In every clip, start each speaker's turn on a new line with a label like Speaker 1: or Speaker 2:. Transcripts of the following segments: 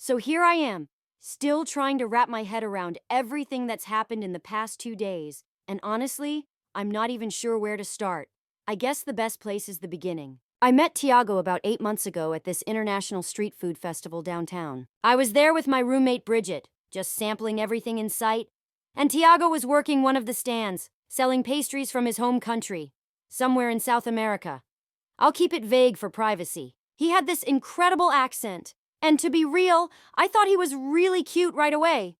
Speaker 1: So here I am, still trying to wrap my head around everything that's happened in the past 2 days, and honestly, I'm not even sure where to start. I guess the best place is the beginning. I met Tiago about 8 months ago at this international street food festival downtown. I was there with my roommate Bridget, just sampling everything in sight, and Tiago was working one of the stands, selling pastries from his home country, somewhere in South America. I'll keep it vague for privacy. He had this incredible accent, and to be real, I thought he was really cute right away.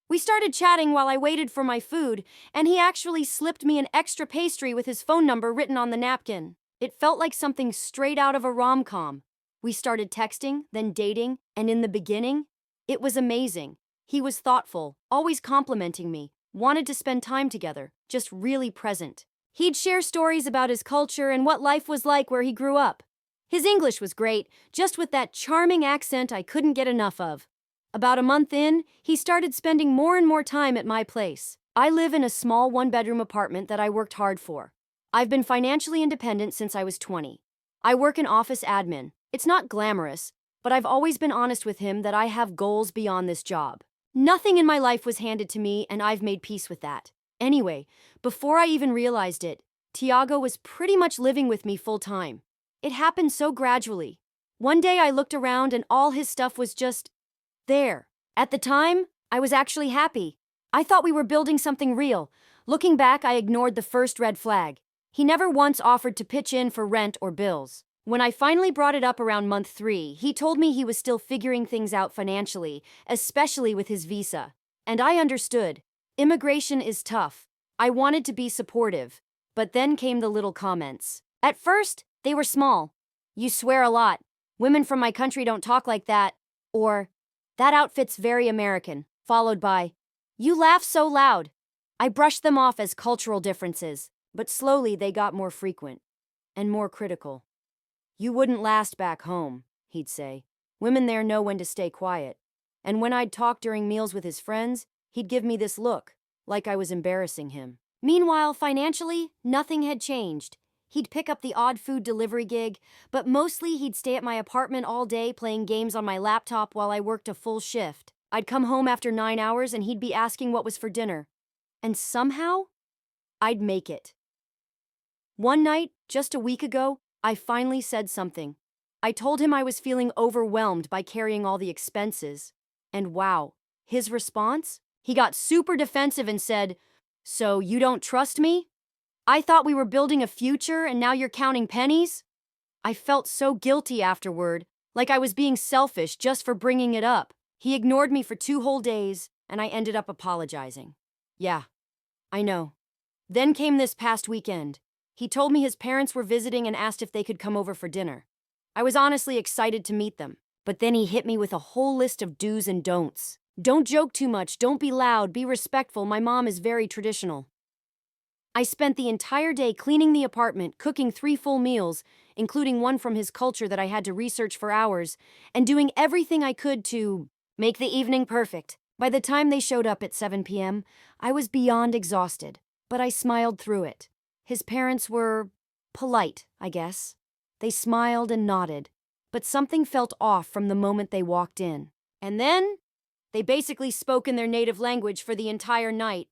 Speaker 1: We started chatting while I waited for my food, and he actually slipped me an extra pastry with his phone number written on the napkin. It felt like something straight out of a rom-com. We started texting, then dating, and in the beginning, it was amazing. He was thoughtful, always complimenting me, wanted to spend time together, just really present. He'd share stories about his culture and what life was like where he grew up. His English was great, just with that charming accent I couldn't get enough of. About a month in, he started spending more and more time at my place. I live in a small one-bedroom apartment that I worked hard for. I've been financially independent since I was 20. I work in office admin. It's not glamorous, but I've always been honest with him that I have goals beyond this job. Nothing in my life was handed to me, and I've made peace with that. Anyway, before I even realized it, Tiago was pretty much living with me full-time. It happened so gradually. One day I looked around and all his stuff was just there. At the time, I was actually happy. I thought we were building something real. Looking back, I ignored the first red flag. He never once offered to pitch in for rent or bills. When I finally brought it up around month 3, he told me he was still figuring things out financially, especially with his visa. And I understood. Immigration is tough. I wanted to be supportive. But then came the little comments. At first, they were small. "You swear a lot. Women from my country don't talk like that." Or, "That outfit's very American," followed by, "You laugh so loud." I brushed them off as cultural differences, but slowly they got more frequent and more critical. "You wouldn't last back home," he'd say. "Women there know when to stay quiet." And when I'd talk during meals with his friends, he'd give me this look, like I was embarrassing him. Meanwhile, financially, nothing had changed. He'd pick up the odd food delivery gig, but mostly he'd stay at my apartment all day playing games on my laptop while I worked a full shift. I'd come home after 9 hours and he'd be asking what was for dinner. And somehow, I'd make it. One night, just a week ago, I finally said something. I told him I was feeling overwhelmed by carrying all the expenses. And wow, his response? He got super defensive and said, "So you don't trust me? I thought we were building a future and now you're counting pennies?" I felt so guilty afterward, like I was being selfish just for bringing it up. He ignored me for 2 whole days, and I ended up apologizing. Yeah, I know. Then came this past weekend. He told me his parents were visiting and asked if they could come over for dinner. I was honestly excited to meet them, but then he hit me with a whole list of do's and don'ts. "Don't joke too much, don't be loud, be respectful, my mom is very traditional." I spent the entire day cleaning the apartment, cooking 3 full meals, including one from his culture that I had to research for hours, and doing everything I could to make the evening perfect. By the time they showed up at 7 p.m., I was beyond exhausted, but I smiled through it. His parents were polite, I guess. They smiled and nodded, but something felt off from the moment they walked in. And then, they basically spoke in their native language for the entire night.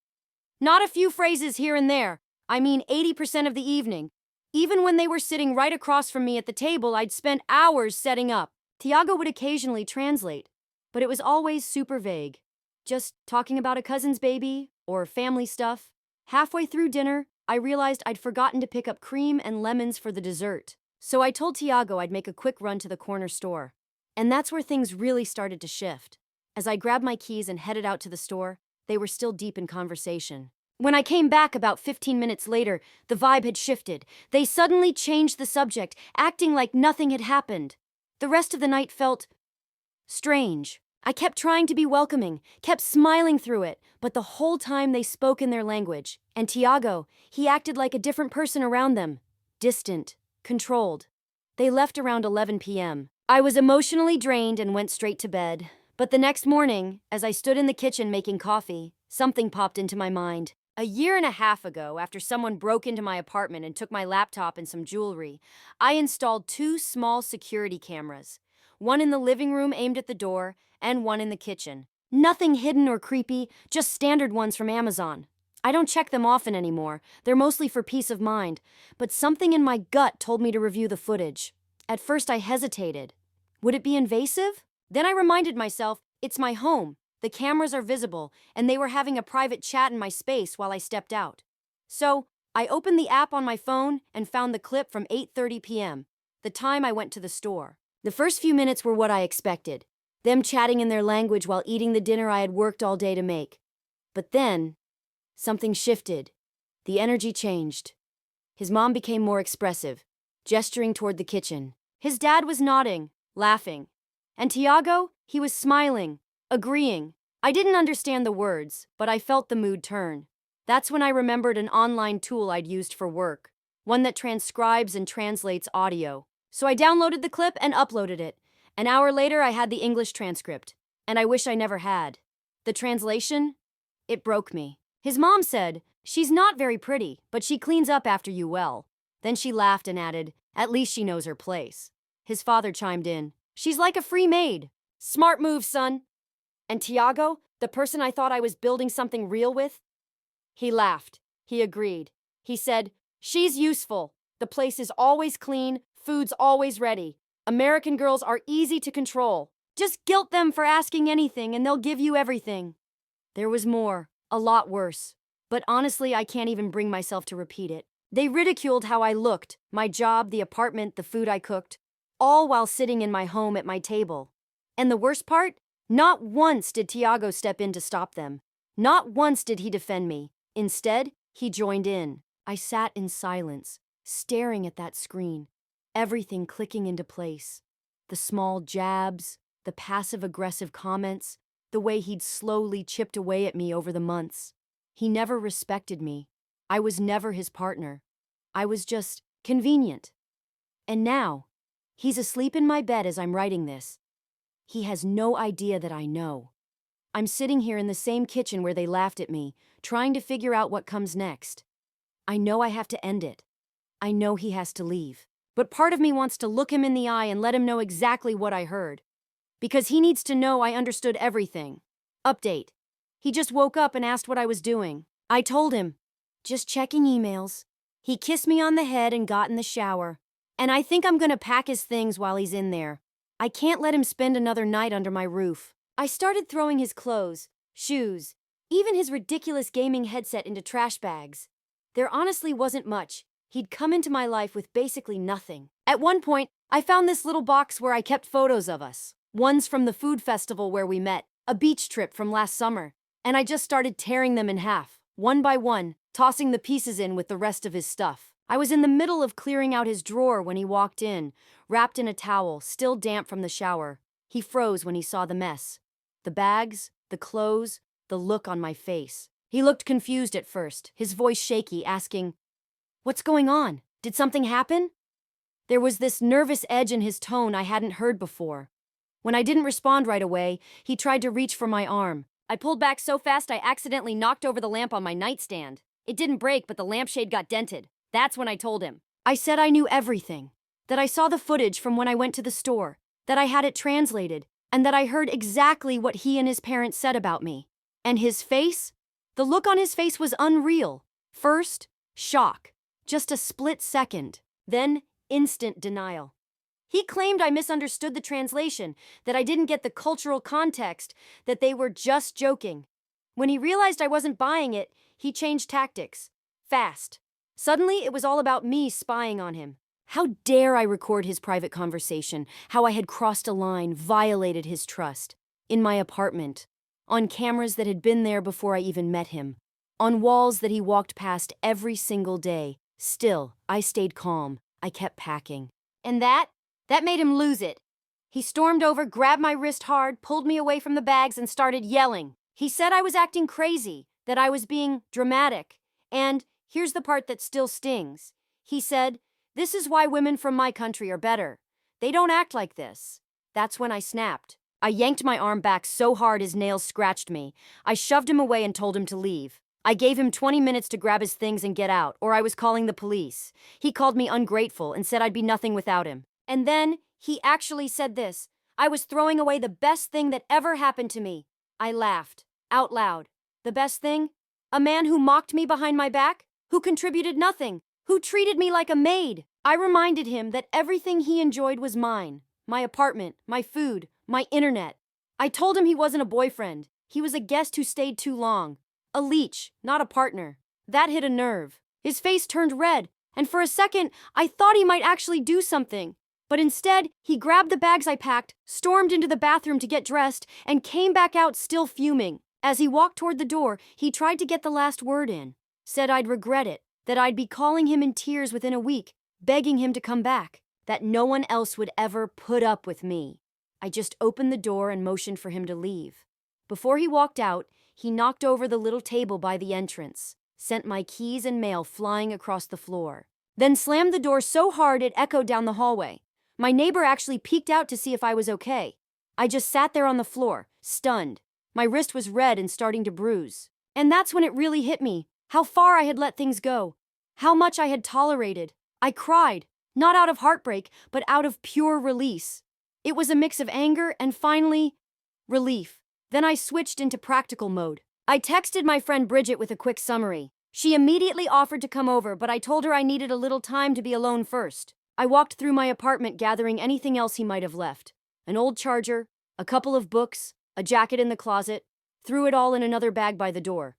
Speaker 1: Not a few phrases here and there. I mean 80% of the evening. Even when they were sitting right across from me at the table, I'd spent hours setting up. Tiago would occasionally translate, but it was always super vague. Just talking about a cousin's baby or family stuff. Halfway through dinner, I realized I'd forgotten to pick up cream and lemons for the dessert. So I told Tiago I'd make a quick run to the corner store. And that's where things really started to shift. As I grabbed my keys and headed out to the store, they were still deep in conversation. When I came back about 15 minutes later, the vibe had shifted. They suddenly changed the subject, acting like nothing had happened. The rest of the night felt strange. I kept trying to be welcoming, kept smiling through it, but the whole time they spoke in their language. And Tiago, he acted like a different person around them. Distant, controlled. They left around 11 p.m. I was emotionally drained and went straight to bed. But the next morning, as I stood in the kitchen making coffee, something popped into my mind. A year and a half ago, after someone broke into my apartment and took my laptop and some jewelry, I installed 2 small security cameras. one in the living room aimed at the door, and one in the kitchen. Nothing hidden or creepy, just standard ones from Amazon. I don't check them often anymore. They're mostly for peace of mind, but something in my gut told me to review the footage. At first I hesitated. Would it be invasive? Then I reminded myself, it's my home. The cameras are visible, and they were having a private chat in my space while I stepped out. So, I opened the app on my phone and found the clip from 8:30 p.m., the time I went to the store. The first few minutes were what I expected, them chatting in their language while eating the dinner I had worked all day to make. But then, something shifted. The energy changed. His mom became more expressive, gesturing toward the kitchen. His dad was nodding, laughing. And Tiago, he was smiling, agreeing. I didn't understand the words, but I felt the mood turn. That's when I remembered an online tool I'd used for work, one that transcribes and translates audio. So I downloaded the clip and uploaded it. An hour later, I had the English transcript, and I wish I never had. The translation? It broke me. His mom said, "She's not very pretty, but she cleans up after you well." Then she laughed and added, "At least she knows her place." His father chimed in, "She's like a free maid." Smart move, son. And Tiago, the person I thought I was building something real with? He laughed. He agreed. He said, "She's useful. The place is always clean, food's always ready. American girls are easy to control. Just guilt them for asking anything and they'll give you everything." There was more, a lot worse. But honestly, I can't even bring myself to repeat it. They ridiculed how I looked, my job, the apartment, the food I cooked, all while sitting in my home at my table. And the worst part? Not once did Tiago step in to stop them. Not once did he defend me. Instead, he joined in. I sat in silence, staring at that screen, everything clicking into place. The small jabs, the passive-aggressive comments, the way he'd slowly chipped away at me over the months. He never respected me. I was never his partner. I was just convenient. And now, he's asleep in my bed as I'm writing this. He has no idea that I know. I'm sitting here in the same kitchen where they laughed at me, trying to figure out what comes next. I know I have to end it. I know he has to leave. But part of me wants to look him in the eye and let him know exactly what I heard. Because he needs to know I understood everything. Update. He just woke up and asked what I was doing. I told him, "Just checking emails." He kissed me on the head and got in the shower. And I think I'm gonna pack his things while he's in there. I can't let him spend another night under my roof. I started throwing his clothes, shoes, even his ridiculous gaming headset into trash bags. There honestly wasn't much. He'd come into my life with basically nothing. At one point, I found this little box where I kept photos of us. Ones from the food festival where we met, a beach trip from last summer, and I just started tearing them in half, one by one, tossing the pieces in with the rest of his stuff. I was in the middle of clearing out his drawer when he walked in, wrapped in a towel, still damp from the shower. He froze when he saw the mess. The bags, the clothes, the look on my face. He looked confused at first, his voice shaky, asking, "What's going on? Did something happen?" There was this nervous edge in his tone I hadn't heard before. When I didn't respond right away, he tried to reach for my arm. I pulled back so fast I accidentally knocked over the lamp on my nightstand. It didn't break, but the lampshade got dented. That's when I told him. I said I knew everything. That I saw the footage from when I went to the store. That I had it translated. And that I heard exactly what he and his parents said about me. And his face? The look on his face was unreal. First, shock. Just a split second. Then, instant denial. He claimed I misunderstood the translation, that I didn't get the cultural context, that they were just joking. When he realized I wasn't buying it, he changed tactics. Fast. Suddenly, it was all about me spying on him. How dare I record his private conversation, how I had crossed a line, violated his trust. In my apartment. On cameras that had been there before I even met him. On walls that he walked past every single day. Still, I stayed calm. I kept packing. And that made him lose it. He stormed over, grabbed my wrist hard, pulled me away from the bags, and started yelling. He said I was acting crazy, that I was being dramatic. And here's the part that still stings. He said, "This is why women from my country are better. They don't act like this." That's when I snapped. I yanked my arm back so hard his nails scratched me. I shoved him away and told him to leave. I gave him 20 minutes to grab his things and get out, or I was calling the police. He called me ungrateful and said I'd be nothing without him. And then, he actually said this, I was throwing away the best thing that ever happened to me. I laughed, out loud. The best thing? A man who mocked me behind my back? Who contributed nothing? Who treated me like a maid? I reminded him that everything he enjoyed was mine. My apartment, my food, my internet. I told him he wasn't a boyfriend. He was a guest who stayed too long. A leech, not a partner. That hit a nerve. His face turned red, and for a second, I thought he might actually do something. But instead, he grabbed the bags I packed, stormed into the bathroom to get dressed, and came back out still fuming. As he walked toward the door, he tried to get the last word in. Said I'd regret it, that I'd be calling him in tears within a week, begging him to come back, that no one else would ever put up with me. I just opened the door and motioned for him to leave. Before he walked out, he knocked over the little table by the entrance, sent my keys and mail flying across the floor, then slammed the door so hard it echoed down the hallway. My neighbor actually peeked out to see if I was okay. I just sat there on the floor, stunned. My wrist was red and starting to bruise. And that's when it really hit me, how far I had let things go, how much I had tolerated. I cried, not out of heartbreak, but out of pure release. It was a mix of anger and finally, relief. Then I switched into practical mode. I texted my friend Bridget with a quick summary. She immediately offered to come over, but I told her I needed a little time to be alone first. I walked through my apartment gathering anything else he might have left. An old charger, a couple of books, a jacket in the closet, threw it all in another bag by the door.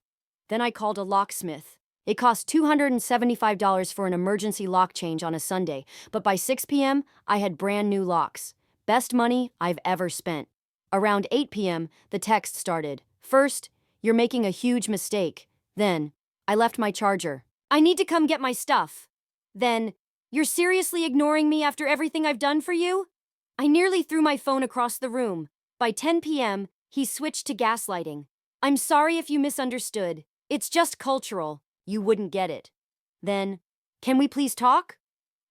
Speaker 1: Then I called a locksmith. It cost $275 for an emergency lock change on a Sunday, but by 6 p.m., I had brand new locks. Best money I've ever spent. Around 8 p.m., the text started. First, you're making a huge mistake. Then, I left my charger. I need to come get my stuff. Then, you're seriously ignoring me after everything I've done for you? I nearly threw my phone across the room. By 10 p.m., he switched to gaslighting. I'm sorry if you misunderstood. It's just cultural. You wouldn't get it. Then, can we please talk?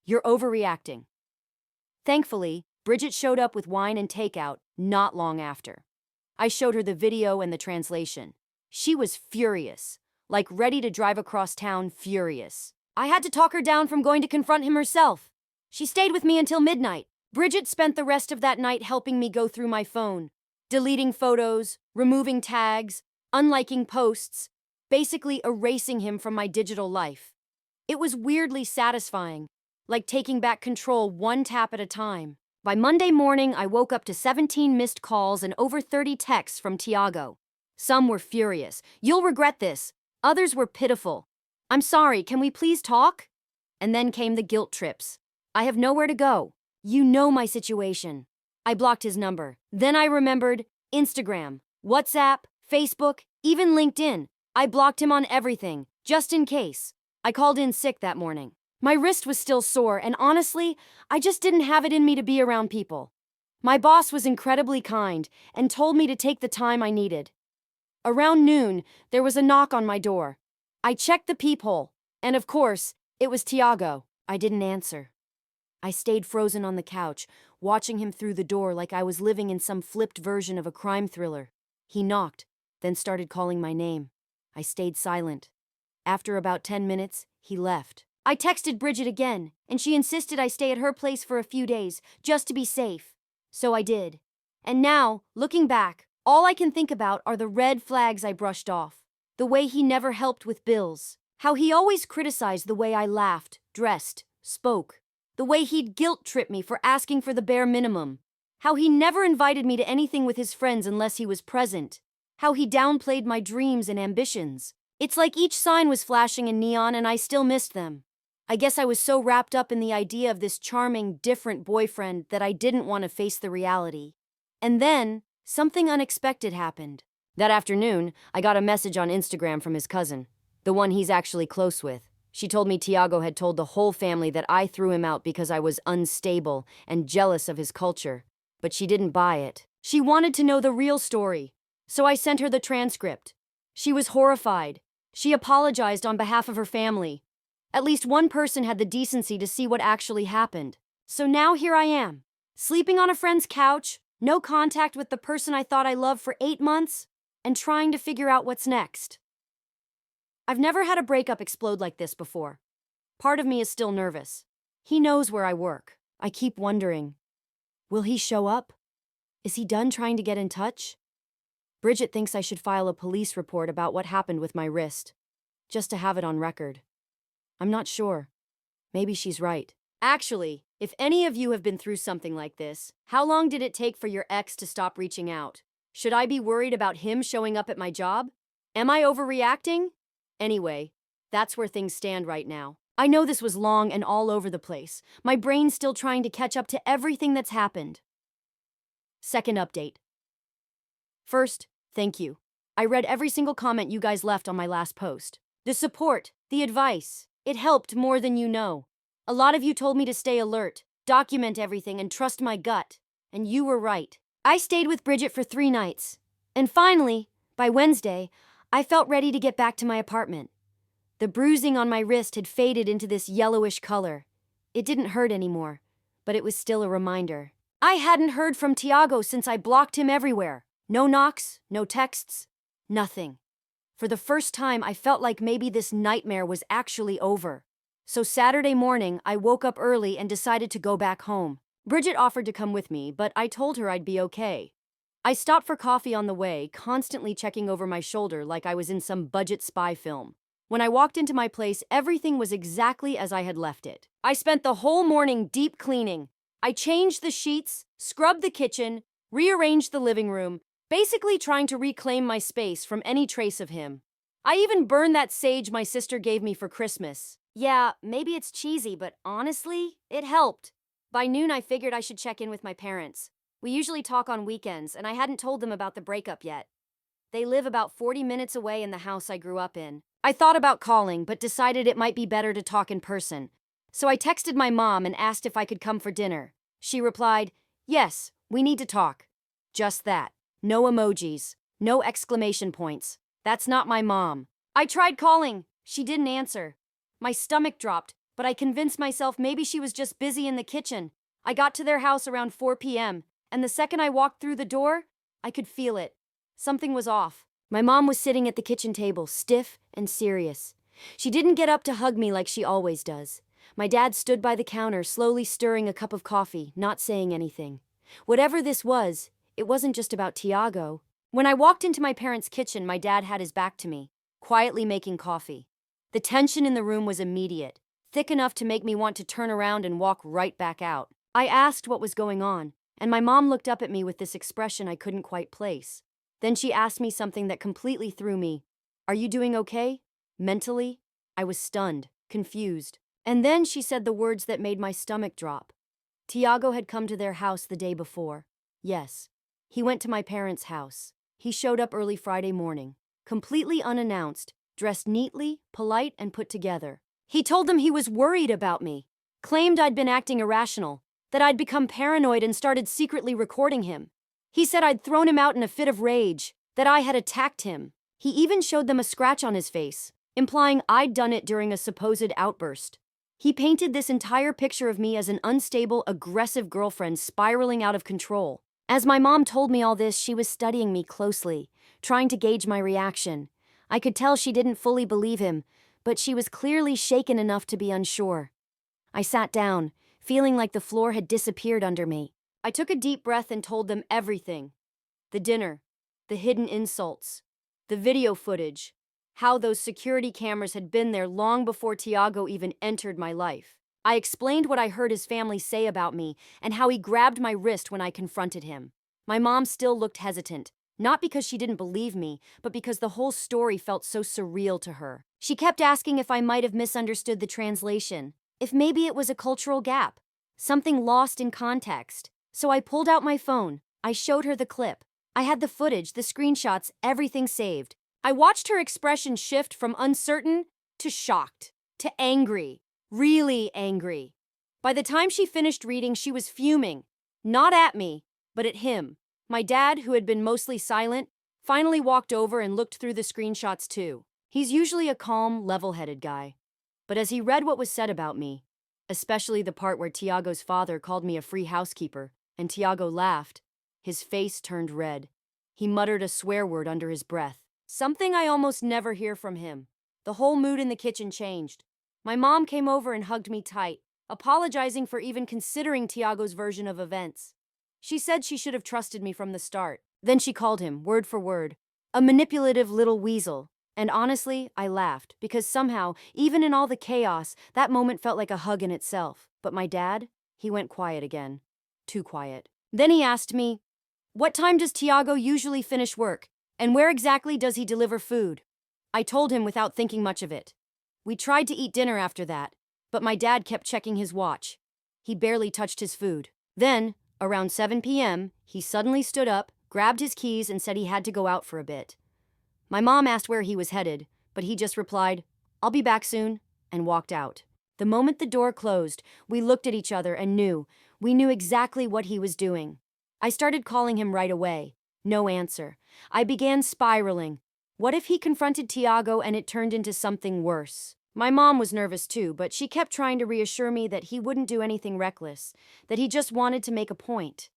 Speaker 1: You're overreacting. Thankfully, Bridget showed up with wine and takeout not long after. I showed her the video and the translation. She was furious, like ready to drive across town furious. I had to talk her down from going to confront him herself. She stayed with me until midnight. Bridget spent the rest of that night helping me go through my phone, deleting photos, removing tags, unliking posts, basically erasing him from my digital life. It was weirdly satisfying, like taking back control one tap at a time. By Monday morning, I woke up to 17 missed calls and over 30 texts from Tiago. Some were furious. You'll regret this. Others were pitiful. I'm sorry, can we please talk? And then came the guilt trips. I have nowhere to go. You know my situation. I blocked his number. Then I remembered Instagram, WhatsApp, Facebook, even LinkedIn. I blocked him on everything, just in case. I called in sick that morning. My wrist was still sore, and honestly, I just didn't have it in me to be around people. My boss was incredibly kind and told me to take the time I needed. Around noon, there was a knock on my door. I checked the peephole, and of course, it was Tiago. I didn't answer. I stayed frozen on the couch, watching him through the door like I was living in some flipped version of a crime thriller. He knocked, then started calling my name. I stayed silent. After about 10 minutes, he left. I texted Bridget again, and she insisted I stay at her place for a few days, just to be safe. So I did. And now, looking back, all I can think about are the red flags I brushed off. The way he never helped with bills. How he always criticized the way I laughed, dressed, spoke. The way he'd guilt-trip me for asking for the bare minimum. How he never invited me to anything with his friends unless he was present. How he downplayed my dreams and ambitions. It's like each sign was flashing in neon and I still missed them. I guess I was so wrapped up in the idea of this charming, different boyfriend that I didn't want to face the reality. And then, something unexpected happened. That afternoon, I got a message on Instagram from his cousin, the one he's actually close with. She told me Tiago had told the whole family that I threw him out because I was unstable and jealous of his culture. But she didn't buy it. She wanted to know the real story. So I sent her the transcript. She was horrified. She apologized on behalf of her family. At least one person had the decency to see what actually happened. So now here I am, sleeping on a friend's couch, no contact with the person I thought I loved for 8 months, and trying to figure out what's next. I've never had a breakup explode like this before. Part of me is still nervous. He knows where I work. I keep wondering, will he show up? Is he done trying to get in touch? Bridget thinks I should file a police report about what happened with my wrist, just to have it on record. I'm not sure. Maybe she's right. Actually, if any of you have been through something like this, how long did it take for your ex to stop reaching out? Should I be worried about him showing up at my job? Am I overreacting? Anyway, that's where things stand right now. I know this was long and all over the place. My brain's still trying to catch up to everything that's happened. Second update. First, thank you. I read every single comment you guys left on my last post. The support, the advice, it helped more than you know. A lot of you told me to stay alert, document everything, and trust my gut. And you were right. I stayed with Bridget for 3 nights. And finally, by Wednesday, I felt ready to get back to my apartment. The bruising on my wrist had faded into this yellowish color. It didn't hurt anymore, but it was still a reminder. I hadn't heard from Tiago since I blocked him everywhere. No knocks, no texts, nothing. For the first time, I felt like maybe this nightmare was actually over. So Saturday morning, I woke up early and decided to go back home. Bridget offered to come with me, but I told her I'd be okay. I stopped for coffee on the way, constantly checking over my shoulder like I was in some budget spy film. When I walked into my place, everything was exactly as I had left it. I spent the whole morning deep cleaning. I changed the sheets, scrubbed the kitchen, rearranged the living room, basically trying to reclaim my space from any trace of him. I even burned that sage my sister gave me for Christmas. Yeah, maybe it's cheesy, but honestly, it helped. By noon, I figured I should check in with my parents. We usually talk on weekends, and I hadn't told them about the breakup yet. They live about 40 minutes away in the house I grew up in. I thought about calling, but decided it might be better to talk in person. So I texted my mom and asked if I could come for dinner. She replied, "Yes, we need to talk." Just that. No emojis. No exclamation points. That's not my mom. I tried calling. She didn't answer. My stomach dropped, but I convinced myself maybe she was just busy in the kitchen. I got to their house around 4 p.m., and the second I walked through the door, I could feel it. Something was off. My mom was sitting at the kitchen table, stiff and serious. She didn't get up to hug me like she always does. My dad stood by the counter, slowly stirring a cup of coffee, not saying anything. Whatever this was, it wasn't just about Tiago. When I walked into my parents' kitchen, my dad had his back to me, quietly making coffee. The tension in the room was immediate, thick enough to make me want to turn around and walk right back out. I asked what was going on, and my mom looked up at me with this expression I couldn't quite place. Then she asked me something that completely threw me. "Are you doing okay? Mentally?" I was stunned, confused. And then she said the words that made my stomach drop. Tiago had come to their house the day before. Yes, he went to my parents' house. He showed up early Friday morning, completely unannounced, dressed neatly, polite, and put together. He told them he was worried about me, claimed I'd been acting irrational, that I'd become paranoid and started secretly recording him. He said I'd thrown him out in a fit of rage, that I had attacked him. He even showed them a scratch on his face, implying I'd done it during a supposed outburst. He painted this entire picture of me as an unstable, aggressive girlfriend spiraling out of control. As my mom told me all this, she was studying me closely, trying to gauge my reaction. I could tell she didn't fully believe him, but she was clearly shaken enough to be unsure. I sat down, feeling like the floor had disappeared under me. I took a deep breath and told them everything. The dinner, the hidden insults, the video footage, how those security cameras had been there long before Tiago even entered my life. I explained what I heard his family say about me and how he grabbed my wrist when I confronted him. My mom still looked hesitant, not because she didn't believe me, but because the whole story felt so surreal to her. She kept asking if I might have misunderstood the translation, if maybe it was a cultural gap, something lost in context. So I pulled out my phone. I showed her the clip. I had the footage, the screenshots, everything saved. I watched her expression shift from uncertain to shocked, to angry, really angry. By the time she finished reading, she was fuming, not at me, but at him. My dad, who had been mostly silent, finally walked over and looked through the screenshots too. He's usually a calm, level-headed guy. But as he read what was said about me, especially the part where Tiago's father called me a free housekeeper, and Tiago laughed, his face turned red. He muttered a swear word under his breath, something I almost never hear from him. The whole mood in the kitchen changed. My mom came over and hugged me tight, apologizing for even considering Tiago's version of events. She said she should have trusted me from the start. Then she called him, word for word, a manipulative little weasel. And honestly, I laughed, because somehow, even in all the chaos, that moment felt like a hug in itself. But my dad, he went quiet again. Too quiet. Then he asked me, "What time does Tiago usually finish work? And where exactly does he deliver food?" I told him without thinking much of it. We tried to eat dinner after that, but my dad kept checking his watch. He barely touched his food. Then, around 7 p.m., he suddenly stood up, grabbed his keys, and said he had to go out for a bit. My mom asked where he was headed, but he just replied, "I'll be back soon," and walked out. The moment the door closed, we looked at each other and we knew exactly what he was doing. I started calling him right away. No answer. I began spiraling. What if he confronted Tiago and it turned into something worse? My mom was nervous too, but she kept trying to reassure me that he wouldn't do anything reckless, that he just wanted to make a point.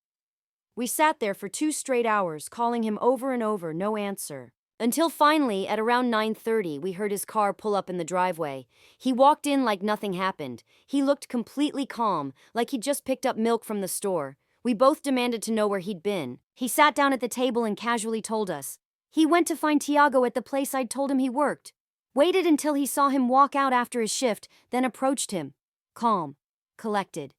Speaker 1: We sat there for 2 straight hours, calling him over and over, no answer. Until finally, at around 9:30, we heard his car pull up in the driveway. He walked in like nothing happened. He looked completely calm, like he'd just picked up milk from the store. We both demanded to know where he'd been. He sat down at the table and casually told us. He went to find Tiago at the place I'd told him he worked. Waited until he saw him walk out after his shift, then approached him. Calm. Collected.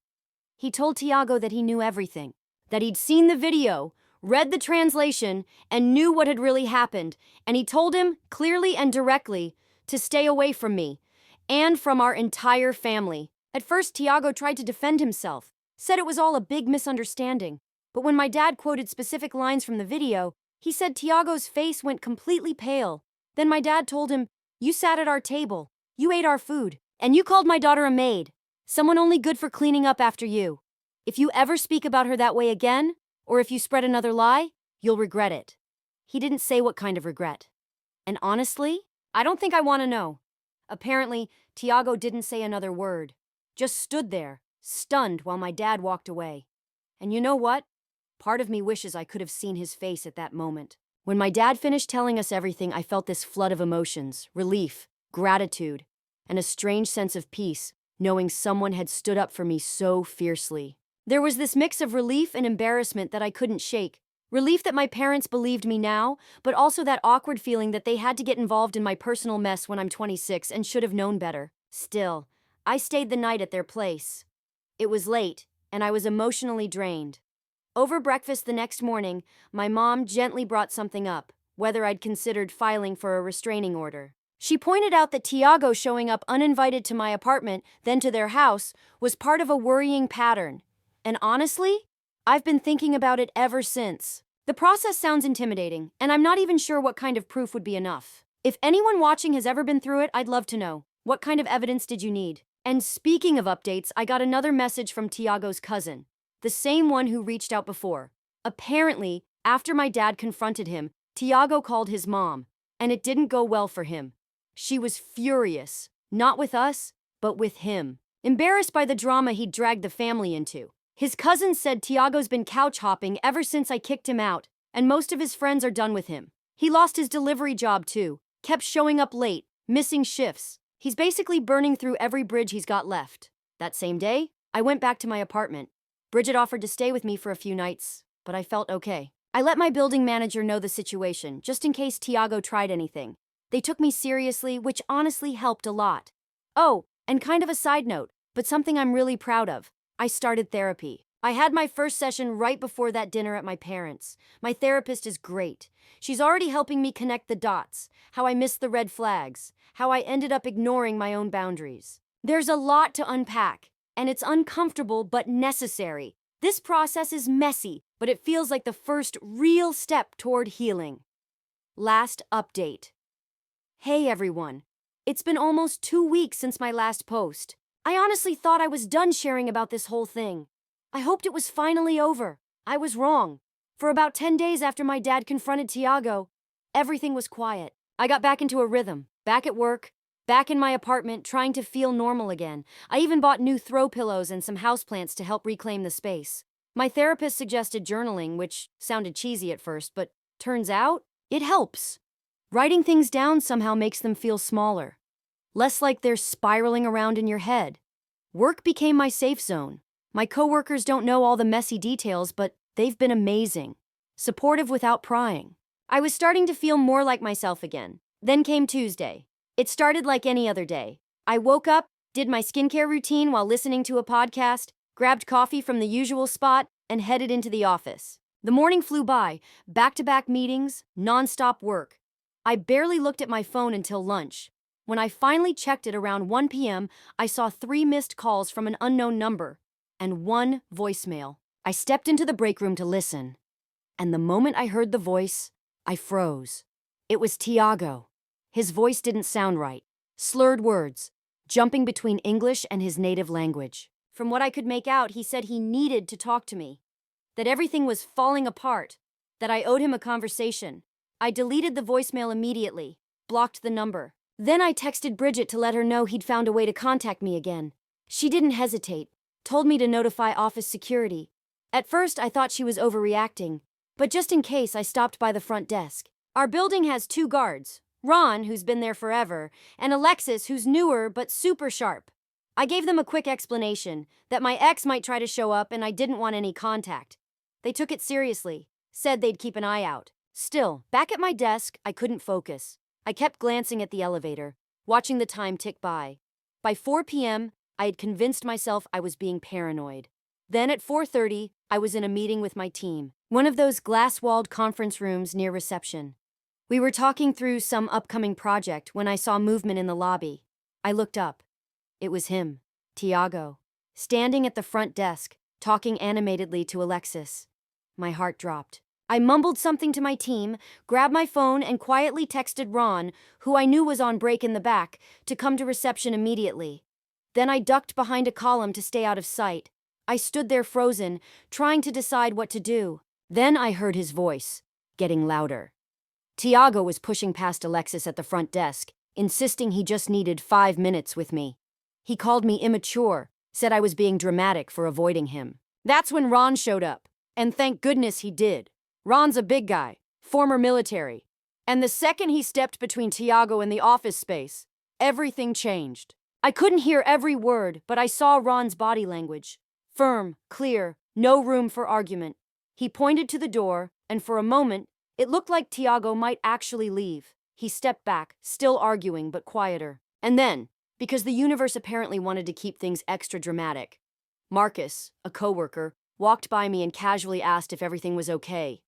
Speaker 1: He told Tiago that he knew everything. That he'd seen the video, read the translation, and knew what had really happened, and he told him, clearly and directly, to stay away from me, and from our entire family. At first, Tiago tried to defend himself, said it was all a big misunderstanding, but when my dad quoted specific lines from the video, he said Tiago's face went completely pale. Then my dad told him, "You sat at our table, you ate our food, and you called my daughter a maid, someone only good for cleaning up after you. If you ever speak about her that way again, or if you spread another lie, you'll regret it." He didn't say what kind of regret. And honestly, I don't think I want to know. Apparently, Tiago didn't say another word. Just stood there, stunned, while my dad walked away. And you know what? Part of me wishes I could have seen his face at that moment. When my dad finished telling us everything, I felt this flood of emotions, relief, gratitude, and a strange sense of peace, knowing someone had stood up for me so fiercely. There was this mix of relief and embarrassment that I couldn't shake. Relief that my parents believed me now, but also that awkward feeling that they had to get involved in my personal mess when I'm 26 and should have known better. Still, I stayed the night at their place. It was late, and I was emotionally drained. Over breakfast the next morning, my mom gently brought something up, whether I'd considered filing for a restraining order. She pointed out that Tiago showing up uninvited to my apartment, then to their house, was part of a worrying pattern. And honestly, I've been thinking about it ever since. The process sounds intimidating, and I'm not even sure what kind of proof would be enough. If anyone watching has ever been through it, I'd love to know. What kind of evidence did you need? And speaking of updates, I got another message from Tiago's cousin, the same one who reached out before. Apparently, after my dad confronted him, Tiago called his mom, and it didn't go well for him. She was furious, not with us, but with him. Embarrassed by the drama he'd dragged the family into. His cousin said Tiago's been couch hopping ever since I kicked him out, and most of his friends are done with him. He lost his delivery job too, kept showing up late, missing shifts. He's basically burning through every bridge he's got left. That same day, I went back to my apartment. Bridget offered to stay with me for a few nights, but I felt okay. I let my building manager know the situation, just in case Tiago tried anything. They took me seriously, which honestly helped a lot. Oh, and kind of a side note, but something I'm really proud of. I started therapy. I had my first session right before that dinner at my parents'. My therapist is great. She's already helping me connect the dots, how I missed the red flags, how I ended up ignoring my own boundaries. There's a lot to unpack, and it's uncomfortable but necessary. This process is messy, but it feels like the first real step toward healing. Last update. Hey everyone. It's been almost 2 weeks since my last post. I honestly thought I was done sharing about this whole thing. I hoped it was finally over. I was wrong. For about 10 days after my dad confronted Tiago, everything was quiet. I got back into a rhythm, back at work, back in my apartment, trying to feel normal again. I even bought new throw pillows and some houseplants to help reclaim the space. My therapist suggested journaling, which sounded cheesy at first, but turns out it helps. Writing things down somehow makes them feel smaller. Less like they're spiraling around in your head. Work became my safe zone. My coworkers don't know all the messy details, but They've been amazing. Supportive without prying. I was starting to feel more like myself again. Then came Tuesday. It started like any other day. I woke up, did my skincare routine while listening to a podcast, grabbed coffee from the usual spot, and headed into the office. The morning flew by, back-to-back meetings, non-stop work. I barely looked at my phone until lunch. When I finally checked it around 1 p.m., I saw 3 missed calls from an unknown number and 1 voicemail. I stepped into the break room to listen, and the moment I heard the voice, I froze. It was Tiago. His voice didn't sound right. Slurred words, jumping between English and his native language. From what I could make out, he said he needed to talk to me, that everything was falling apart, that I owed him a conversation. I deleted the voicemail immediately, blocked the number. Then I texted Bridget to let her know he'd found a way to contact me again. She didn't hesitate, told me to notify office security. At first, I thought she was overreacting, but just in case, I stopped by the front desk. Our building has 2 guards, Ron, who's been there forever, and Alexis, who's newer but super sharp. I gave them a quick explanation, that my ex might try to show up and I didn't want any contact. They took it seriously, said they'd keep an eye out. Still, back at my desk, I couldn't focus. I kept glancing at the elevator, watching the time tick by. By 4 p.m., I had convinced myself I was being paranoid. Then at 4:30, I was in a meeting with my team, one of those glass-walled conference rooms near reception. We were talking through some upcoming project when I saw movement in the lobby. I looked up. It was him, Tiago, standing at the front desk, talking animatedly to Alexis. My heart dropped. I mumbled something to my team, grabbed my phone, and quietly texted Ron, who I knew was on break in the back, to come to reception immediately. Then I ducked behind a column to stay out of sight. I stood there frozen, trying to decide what to do. Then I heard his voice, getting louder. Tiago was pushing past Alexis at the front desk, insisting he just needed 5 minutes with me. He called me immature, said I was being dramatic for avoiding him. That's when Ron showed up, and thank goodness he did. Ron's a big guy, former military. And the second he stepped between Tiago and the office space, everything changed. I couldn't hear every word, but I saw Ron's body language. Firm, clear, no room for argument. He pointed to the door, and for a moment, it looked like Tiago might actually leave. He stepped back, still arguing, but quieter. And then, because the universe apparently wanted to keep things extra dramatic, Marcus, a coworker, walked by me and casually asked if everything was okay.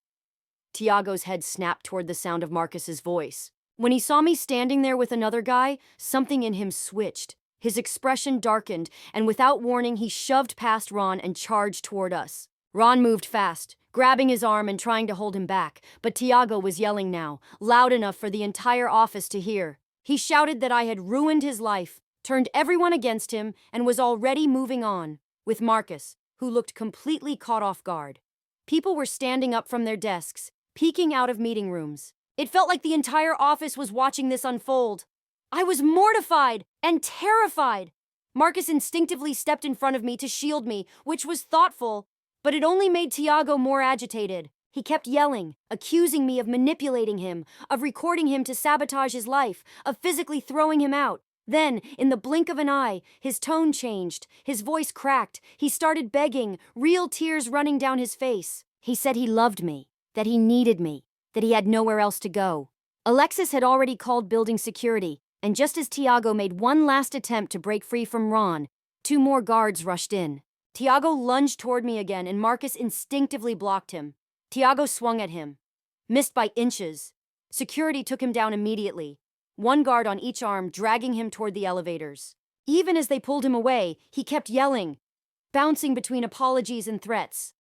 Speaker 1: Tiago's head snapped toward the sound of Marcus's voice. When he saw me standing there with another guy, something in him switched. His expression darkened, and without warning, he shoved past Ron and charged toward us. Ron moved fast, grabbing his arm and trying to hold him back, but Tiago was yelling now, loud enough for the entire office to hear. He shouted that I had ruined his life, turned everyone against him, and was already moving on, with Marcus, who looked completely caught off guard. People were standing up from their desks, peeking out of meeting rooms. It felt like the entire office was watching this unfold. I was mortified and terrified. Marcus instinctively stepped in front of me to shield me, which was thoughtful, but it only made Tiago more agitated. He kept yelling, accusing me of manipulating him, of recording him to sabotage his life, of physically throwing him out. Then, in the blink of an eye, his tone changed, his voice cracked, he started begging, real tears running down his face. He said he loved me, that he needed me, that he had nowhere else to go. Alexis had already called building security, and just as Tiago made one last attempt to break free from Ron, 2 more guards rushed in. Tiago lunged toward me again, and Marcus instinctively blocked him. Tiago swung at him, missed by inches. Security took him down immediately, 1 guard on each arm, dragging him toward the elevators. Even as they pulled him away, he kept yelling, bouncing between apologies and threats.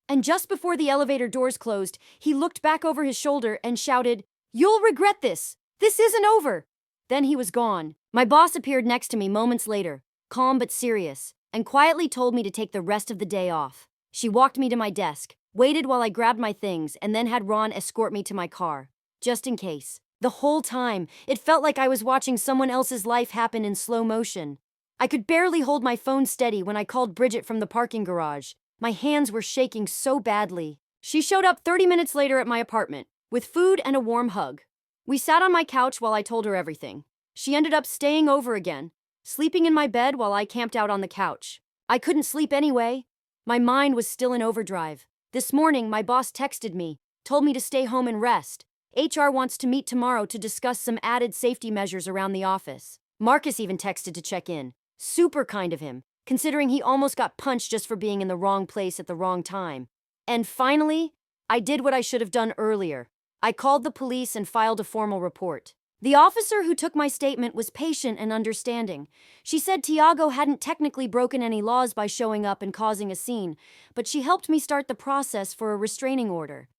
Speaker 1: And just before the elevator doors closed, he looked back over his shoulder and shouted, "You'll regret this! This isn't over!" Then he was gone. My boss appeared next to me moments later, calm but serious, and quietly told me to take the rest of the day off. She walked me to my desk, waited while I grabbed my things, and then had Ron escort me to my car, just in case. The whole time, it felt like I was watching someone else's life happen in slow motion. I could barely hold my phone steady when I called Bridget from the parking garage. My hands were shaking so badly. She showed up 30 minutes later at my apartment, with food and a warm hug. We sat on my couch while I told her everything. She ended up staying over again, sleeping in my bed while I camped out on the couch. I couldn't sleep anyway. My mind was still in overdrive. This morning, my boss texted me, told me to stay home and rest. HR wants to meet tomorrow to discuss some added safety measures around the office. Marcus even texted to check in. Super kind of him, considering he almost got punched just for being in the wrong place at the wrong time. And finally, I did what I should have done earlier. I called the police and filed a formal report. The officer who took my statement was patient and understanding. She said Tiago hadn't technically broken any laws by showing up and causing a scene, but she helped me start the process for a restraining order.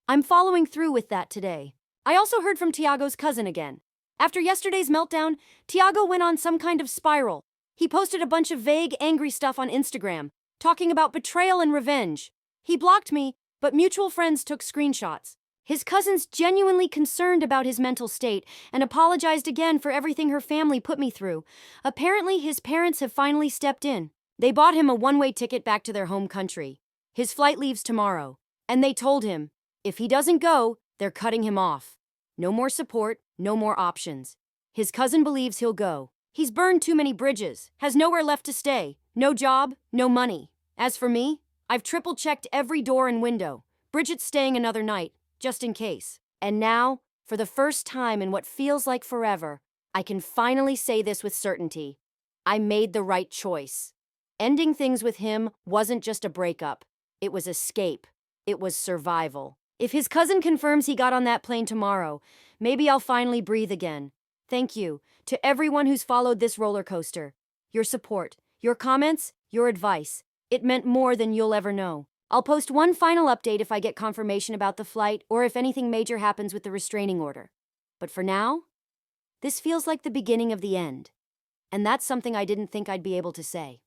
Speaker 1: I'm following through with that today. I also heard from Tiago's cousin again. After yesterday's meltdown, Tiago went on some kind of spiral. He posted a bunch of vague, angry stuff on Instagram, talking about betrayal and revenge. He blocked me, but mutual friends took screenshots. His cousin's genuinely concerned about his mental state and apologized again for everything her family put me through. Apparently, his parents have finally stepped in. They bought him a one-way ticket back to their home country. His flight leaves tomorrow, and they told him, if he doesn't go, they're cutting him off. No more support, no more options. His cousin believes he'll go. He's burned too many bridges, has nowhere left to stay, no job, no money. As for me, I've triple-checked every door and window. Bridget's staying another night, just in case. And now, for the first time in what feels like forever, I can finally say this with certainty. I made the right choice. Ending things with him wasn't just a breakup. It was escape. It was survival. If his cousin confirms he got on that plane tomorrow, maybe I'll finally breathe again. Thank you to everyone who's followed this roller coaster. Your support, your comments, your advice. It meant more than you'll ever know. I'll post one final update if I get confirmation about the flight or if anything major happens with the restraining order. But for now, this feels like the beginning of the end. And that's something I didn't think I'd be able to say.